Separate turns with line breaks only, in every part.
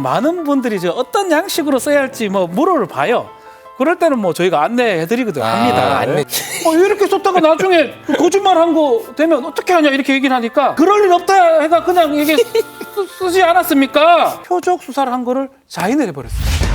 많은 분들이 이제 어떤 양식으로 써야 할지 뭐 물어봐요. 그럴 때는 뭐 저희가 안내해드리거든 합니다.
안내.
이렇게 썼다가 나중에 거짓말한 거 되면 어떻게 하냐 이렇게 얘기를 하니까 그럴 일 없다 해가 그냥 이게 쓰지 않았습니까? 표적 수사를 한 거를 자인을 해버렸어요.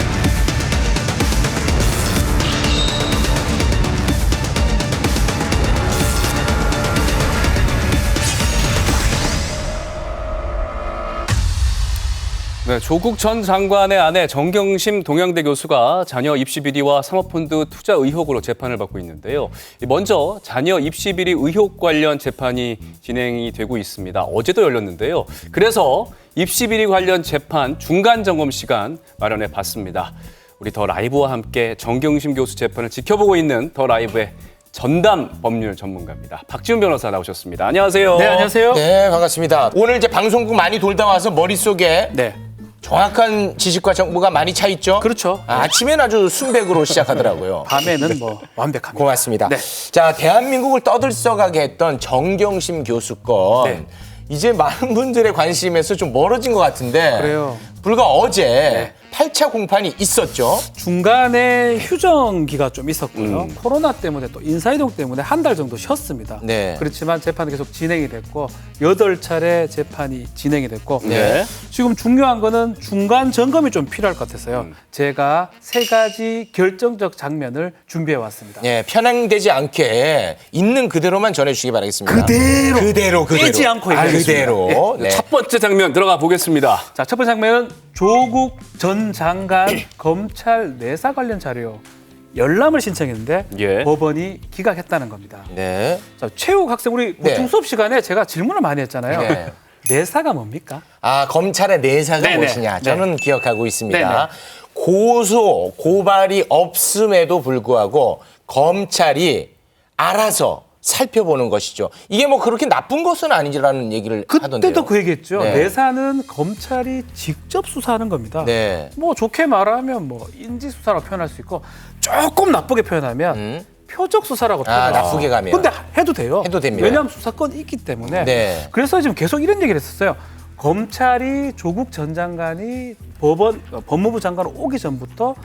네, 조국 전 장관의 아내 정경심 동양대 교수가 자녀 입시 비리와 사모펀드 투자 의혹으로 재판을 받고 있는데요. 먼저 자녀 입시 비리 의혹 관련 재판이 진행이 되고 있습니다. 어제도 열렸는데요. 그래서 입시 비리 관련 재판 중간 점검 시간 마련해 봤습니다. 우리 더 라이브와 함께 정경심 교수 재판을 지켜보고 있는 더 라이브의 전담 법률 전문가입니다. 박지훈 변호사 나오셨습니다. 안녕하세요.
네, 안녕하세요.
네, 반갑습니다. 오늘 이제 방송국 많이 돌다 와서 머릿속에
네,
정확한 지식과 정보가 많이 차 있죠?
그렇죠.
아침엔 아주 순백으로 시작하더라고요.
밤에는 뭐 완벽합니다.
고맙습니다.
네.
자, 대한민국을 떠들썩하게 했던 정경심 교수 건
네.
이제 많은 분들의 관심에서 좀 멀어진 것 같은데
그래요.
불과 어제 8차 공판이 있었죠.
중간에 휴정기가 좀 있었고요. 코로나 때문에 또 인사이동 때문에 한 달 정도 쉬었습니다.
네.
그렇지만 재판이 계속 진행이 됐고 8차례 재판이 진행이 됐고
네.
지금 중요한 거는 중간 점검이 좀 필요할 것 같아서요. 제가 3가지 결정적 장면을 준비해 왔습니다.
예, 편향되지 않게 있는 그대로만 전해주시기 바라겠습니다. 그대로.
빼지 않고 얘기하겠습니다.
그대로. 네.
첫 번째 장면 들어가 보겠습니다.
자, 첫 번째 장면은 조국 전 장관 검찰 내사 관련 자료 열람을 신청했는데
예.
법원이 기각했다는 겁니다.
네.
자, 최욱 학생 우리
네.
보충 수업 시간에 제가 질문을 많이 했잖아요.
네.
내사가 뭡니까?
아, 검찰의 내사가
네네.
무엇이냐? 저는 기억하고 있습니다.
네네.
고소, 고발이 없음에도 불구하고 검찰이 알아서 살펴보는 것이죠. 이게 뭐 그렇게 나쁜 것은 아니라는 얘기를 하던데요.
그때도 그 얘기했죠.
네.
내사는 검찰이 직접 수사하는 겁니다.
네.
뭐 좋게 말하면 뭐 인지 수사라고 표현할 수 있고 조금 나쁘게 표현하면 표적 수사라고 표현해요.
나쁘게 가면.
근데 해도 돼요.
해도 됩니다.
왜냐하면 수사권이 있기 때문에.
네.
그래서 지금 계속 이런 얘기를 했었어요. 검찰이 조국 전 장관이 법무부 장관으로 오기 전부터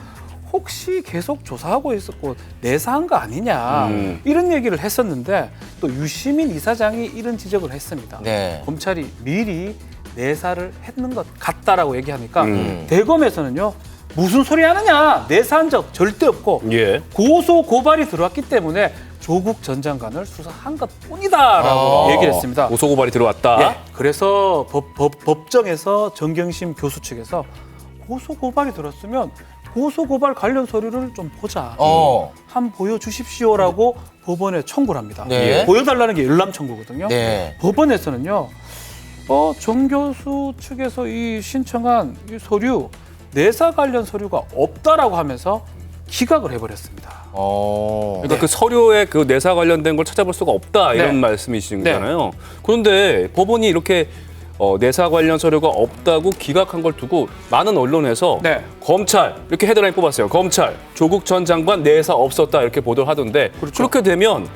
혹시 계속 조사하고 있었고 내사한 거 아니냐 이런 얘기를 했었는데 또 유시민 이사장이 이런 지적을 했습니다.
네.
검찰이 미리 내사를 했는 것 같다라고 얘기하니까 대검에서는요. 무슨 소리 하느냐. 내사한 적 절대 없고
예.
고소 고발이 들어왔기 때문에 조국 전 장관을 수사한 것뿐이다라고 얘기를 했습니다.
고소 고발이 들어왔다.
예, 그래서 법정에서 정경심 교수 측에서 고소 고발이 들었으면 고소 고발 관련 서류를 좀 보자. 한번 보여주십시오라고 법원에 청구를 합니다.
네.
보여달라는 게 열람 청구거든요.
네.
법원에서는요. 정 교수 측에서 이 신청한 이 서류 내사 관련 서류가 없다라고 하면서 기각을 해버렸습니다.
그러니까 그 서류에 그 내사 관련된 걸 찾아볼 수가 없다 이런
네.
말씀이신 거잖아요. 그런데 법원이 이렇게 내사 관련 서류가 없다고 기각한 걸 두고 많은 언론에서
네.
검찰 이렇게 헤드라인 뽑았어요. 검찰 조국 전 장관 내사 없었다 이렇게 보도를 하던데
그렇죠.
그렇게 되면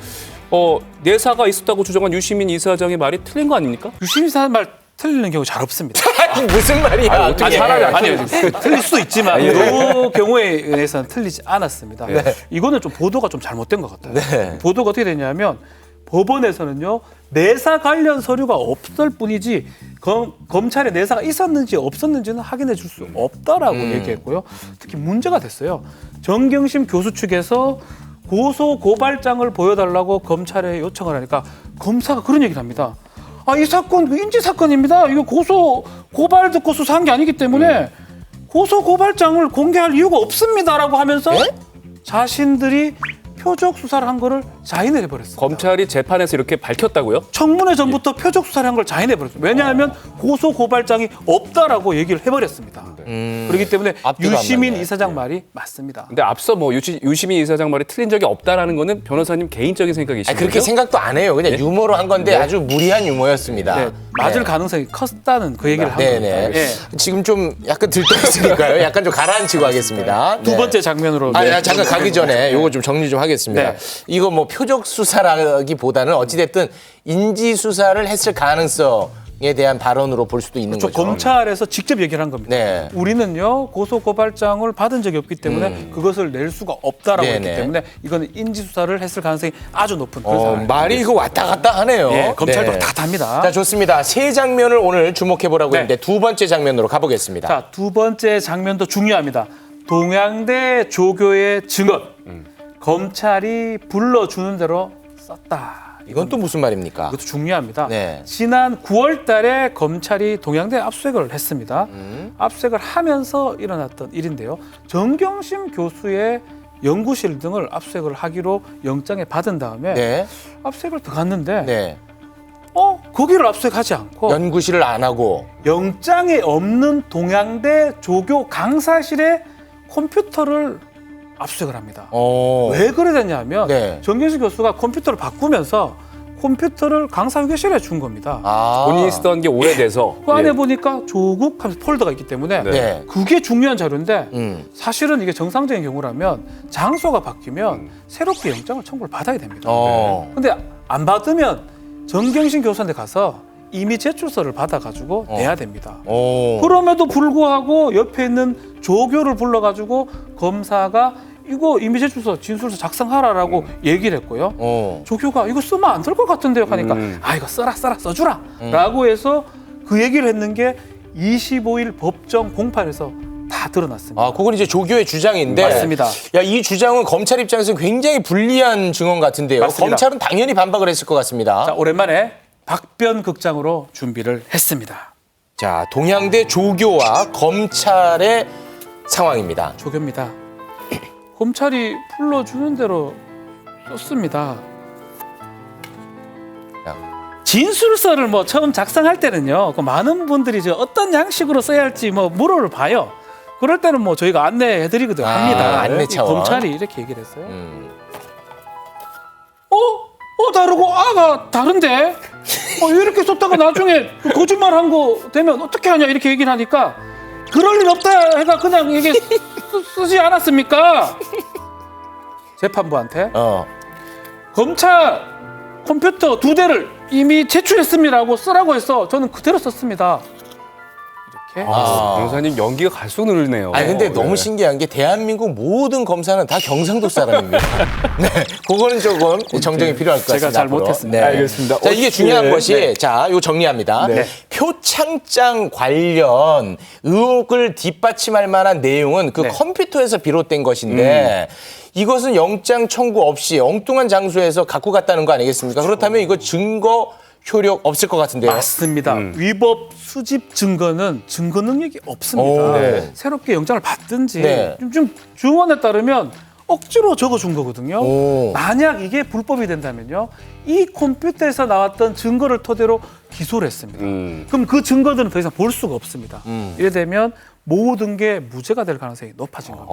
내사가 있었다고 주장한 유시민 이사장의 말이 틀린 거 아닙니까?
유시민 사람 말 틀리는 경우 잘 없습니다.
무슨 말이야?
어떻게 차라리 안
아니요, 틀릴 수도 있지만 그 경우에 의해서는 틀리지 않았습니다. 이거는 좀 보도가 좀 잘못된 것 같아요.
네.
보도가 어떻게 됐냐면 법원에서는요 내사 관련 서류가 없을 뿐이지 검찰에 내사가 있었는지 없었는지는 확인해 줄 수 없다라고 얘기했고요. 특히 문제가 됐어요. 정경심 교수 측에서 고소 고발장을 보여달라고 검찰에 요청을 하니까 검사가 그런 얘기를 합니다. 이 사건 인지 사건입니다. 이거 고소 고발 듣고 수사한 게 아니기 때문에 고소 고발장을 공개할 이유가 없습니다라고 하면서 자신들이 표적 수사를 한 거를 자인을 해버렸어요.
검찰이 재판에서 이렇게 밝혔다고요?
청문회 전부터 표적 수사를 한 걸 자인해버렸어요. 왜냐하면 고소 고발장이 없다라고 얘기를 해버렸습니다. 그렇기 때문에
앞뒤가 안
유시민
맞네.
이사장 말이 맞습니다.
근데 앞서 뭐 유시민 이사장 말이 틀린 적이 없다라는 거는 변호사님 개인적인 생각이신
그렇게
거죠?
생각도 안 해요. 그냥 유머로 한 건데 아주 무리한 유머였습니다.
네, 맞을 가능성이 컸다는 그 얘기를 한 겁니다.
네네.
예.
지금 좀 약간 들떠있으니까요. 약간 좀 가라앉히고 하겠습니다.
두 번째 장면으로
잠깐 가기 전에 요거 좀 정리 좀 하겠습니다.
네.
이거 뭐 표적 수사라기보다는 어찌됐든 인지 수사를 했을 가능성 대한 발언으로 볼 수도 있는
그렇죠.
거죠.
검찰에서 직접 얘기를 한 겁니다.
네.
우리는요 고소고발장을 받은 적이 없기 때문에 그것을 낼 수가 없다라고
네네.
했기 때문에 이거는 인지수사를 했을 가능성이 아주 높은 그런 상황입니다.
말이 이거 왔다 갔다 하네요.
예, 검찰도
네.
다 답니다.
자, 좋습니다. 세 장면을 오늘 주목해보라고
네.
했는데 두 번째 장면으로 가보겠습니다.
자, 두 번째 장면도 중요합니다. 동양대 조교의 증언. 검찰이 불러주는 대로 썼다.
이건 또 무슨 말입니까?
이것도 중요합니다.
네.
지난 9월 달에 검찰이 동양대 압수수색을 했습니다. 압수수색을 하면서 일어났던 일인데요. 정경심 교수의 연구실 등을 압수수색을 하기로 영장에 받은 다음에
네.
압수수색을 들어갔는데
네.
거기를 압수수색하지 않고
연구실을 안 하고.
영장에 없는 동양대 조교 강사실의 컴퓨터를 압수수색을 합니다. 왜 그래 됐냐면
네.
정경심 교수가 컴퓨터를 바꾸면서 컴퓨터를 강사 휴게실에 준 겁니다.
본인이 쓰던 게 오래돼서
그 안에
예.
보니까 조국 하면서 폴더가 있기 때문에
네.
그게 중요한 자료인데 사실은 이게 정상적인 경우라면 장소가 바뀌면 새롭게 영장을 청구를 받아야 됩니다. 근데 안 받으면 정경심 교수한테 가서 이미 제출서를 받아가지고 내야 됩니다. 그럼에도 불구하고 옆에 있는 조교를 불러가지고 검사가 이거 이미 제출서 진술서 작성하라라고 얘기를 했고요. 조교가 이거 쓰면 안 될 것 같은데요 하니까 이거 써주라 라고 해서 그 얘기를 했는 게 25일 법정 공판에서 다 드러났습니다.
그건 이제 조교의 주장인데.
맞습니다.
야, 이 주장은 검찰 입장에서는 굉장히 불리한 증언 같은데요.
맞습니다.
검찰은 당연히 반박을 했을 것 같습니다.
자, 오랜만에 박변 극장으로 준비를 했습니다.
자, 동양대 조교와 검찰의 상황입니다.
조교입니다. 검찰이 불러주는 대로 썼습니다. 진술서를 처음 작성할 때는요, 그 많은 분들이 어떤 양식으로 써야 할지 물어를 봐요. 그럴 때는 저희가 안내해드리거든요. 합니다.
안내 차원.
검찰이 이렇게 얘기를 했어요. 다르고 아가 다른데 이렇게 썼다가 나중에 거짓말한 거 되면 어떻게 하냐 이렇게 얘기를 하니까 그럴 일 없다 해가 그냥 이게 쓰지 않았습니까? 재판부한테 검찰 컴퓨터 2대를 이미 제출했습니다라고 쓰라고 해서 저는 그대로 썼습니다. 이렇게.
변호사님 연기가 갈수록 늘네요.
아니 근데 너무 신기한 게 대한민국 모든 검사는 다 경상도 사람입니다. 네, 그거는 조금 정정이 필요할 것 같습니다.
제가 잘
앞으로.
못했습니다.
네.
알겠습니다.
자, 이게 중요한 것이
네.
자, 요 정리합니다.
네.
표창장 관련 의혹을 뒷받침할 만한 내용은 그
네.
컴퓨터에서 비롯된 것인데 이것은 영장 청구 없이 엉뚱한 장소에서 갖고 갔다는 거 아니겠습니까? 그렇다면 이거 증거 효력 없을 것 같은데요.
맞습니다. 위법 수집 증거는 증거 능력이 없습니다.
네.
새롭게 영장을 받든지
네.
좀 증언에 따르면 억지로 적어준 거거든요.
오.
만약 이게 불법이 된다면요, 이 컴퓨터에서 나왔던 증거를 토대로 기소를 했습니다. 그럼 그 증거들은 더 이상 볼 수가 없습니다. 이래 되면 모든 게 무죄가 될 가능성이 높아진 겁니다.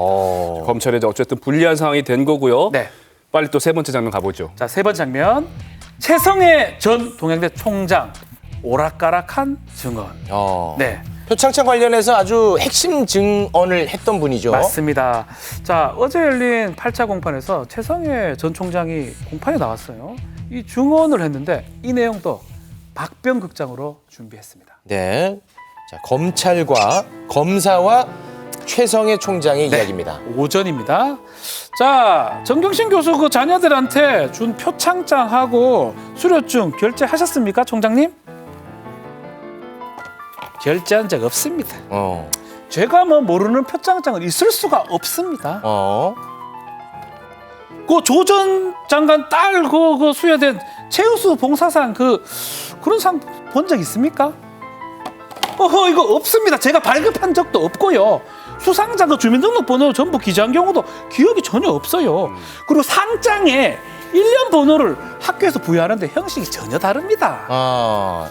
검찰에 어쨌든 불리한 상황이 된 거고요.
네.
빨리 또 세 번째 장면 가보죠.
자, 세 번째 장면. 최성해 전 동양대 총장 오락가락한 증언. 네.
표창장 관련해서 아주 핵심 증언을 했던 분이죠.
맞습니다. 자, 어제 열린 8차 공판에서 최성해 전 총장이 공판에 나왔어요. 이 증언을 했는데 이 내용도 박변 극장으로 준비했습니다.
네. 자, 검찰과 검사와 최성해 총장의 이야기입니다.
오전입니다. 자, 정경심 교수 그 자녀들한테 준 표창장하고 수료증 결제하셨습니까, 총장님? 결제한 적 없습니다. 제가 모르는 표창장은 있을 수가 없습니다. 그 조 전 장관 딸 그 수여된 최우수 봉사상 그런 상 본 적 있습니까? 이거 없습니다. 제가 발급한 적도 없고요. 수상자 그 주민등록번호 전부 기재한 경우도 기억이 전혀 없어요. 그리고 상장에 1년 번호를 학교에서 부여하는데 형식이 전혀 다릅니다.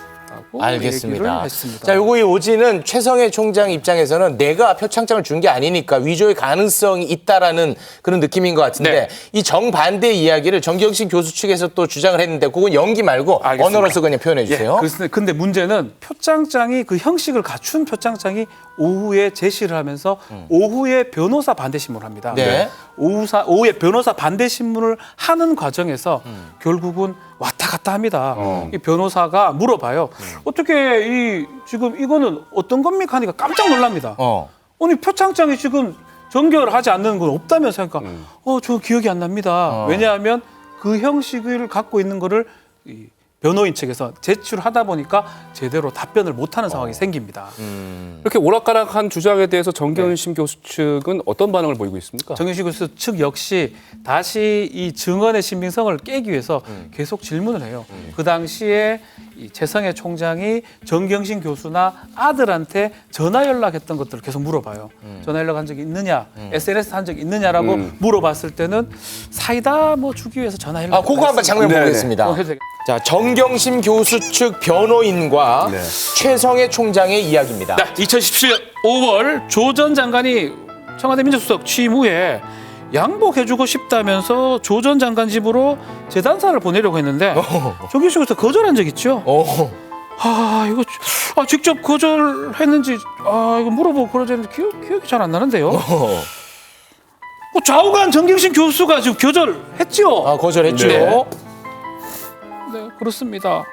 알겠습니다.
했습니다.
자, 요거 이 오지는 최성해 총장 입장에서는 내가 표창장을 준 게 아니니까 위조의 가능성이 있다라는 그런 느낌인 것 같은데
네.
이 정반대 이야기를 정경심 교수 측에서 또 주장을 했는데 그건 연기 말고
알겠습니다.
언어로서 그냥 표현해 주세요.
예, 근데 문제는 표창장이 그 형식을 갖춘 표창장이 오후에 제시를 하면서 오후에 변호사 반대 신문을 합니다.
네.
오후에 변호사 반대 신문을 하는 과정에서 결국은 왔다 왔다 갔다 합니다. 이 변호사가 물어봐요. 어떻게 지금 이거는 어떤 겁니까 하니까 깜짝 놀랍니다. 아니 표창장이 지금 정결하지 않는 건 없다면서 그러니까 저 기억이 안 납니다. 왜냐하면 그 형식을 갖고 있는 거를 이 변호인 측에서 제출하다 보니까 제대로 답변을 못하는 상황이 생깁니다.
이렇게 오락가락한 주장에 대해서 정경심 교수 측은 어떤 반응을 보이고 있습니까?
정경심 교수 측 역시 다시 이 증언의 신빙성을 깨기 위해서 계속 질문을 해요. 그 당시에 이 최성해 총장이 정경심 교수나 아들한테 전화 연락했던 것들을 계속 물어봐요. 전화 연락한 적이 있느냐, SNS 한 적이 있느냐라고 물어봤을 때는 사이다 뭐 주기 위해서 전화 연락.
그거 한번 장면
네네.
보겠습니다.
해도 되겠다.
자, 정경심 교수 측 변호인과 최성해 총장의 이야기입니다.
네, 2017년 5월 조 전 장관이 청와대 민정수석 취임 후에 양복해주고 싶다면서 조 전 장관 집으로 재단사를 보내려고 했는데 정경심 교수가 거절한 적 있죠. 이거 직접 거절했는지 이거 물어보고 그러자는데 기억이 잘 안 나는데요. 좌우간 정경심 교수가 지금 거절했죠.
거절했죠.
네, 그렇습니다.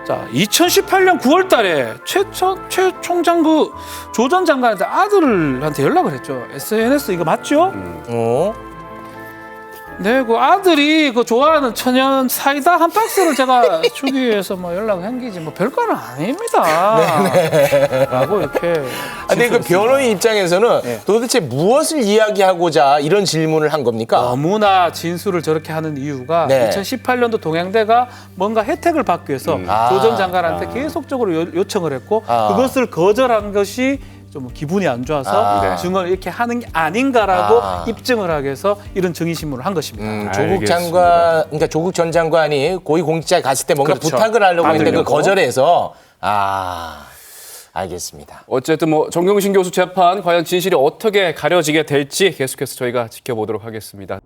자, 2018년 9월 달에 최 총장 조 전 장관한테 아들한테 연락을 했죠. SNS 이거 맞죠? 네, 그 아들이 그 좋아하는 천연 사이다 한 박스를 제가 주기 위해서 뭐 연락을 한 게지 뭐 별거는 아닙니다. 라고 이렇게.
근데 그 변호인 입장에서는 도대체 무엇을 이야기하고자 이런 질문을 한 겁니까?
너무나 진술을 저렇게 하는 이유가 2018년도 동양대가 뭔가 혜택을 받기 위해서 조 전 장관한테 계속적으로 요청을 했고 그것을 거절한 것이 좀 기분이 안 좋아서 증언을 이렇게 하는 게 아닌가라고 입증을 하기 위해서 이런 증인신문을 한 것입니다.
조국 장관, 그러니까 조국 전 장관이 고위공직자에 갔을 때 뭔가
그렇죠.
부탁을 하려고 했는데 그
받으려고.
거절해서 알겠습니다.
어쨌든 뭐 정경심 교수 재판 과연 진실이 어떻게 가려지게 될지 계속해서 저희가 지켜보도록 하겠습니다.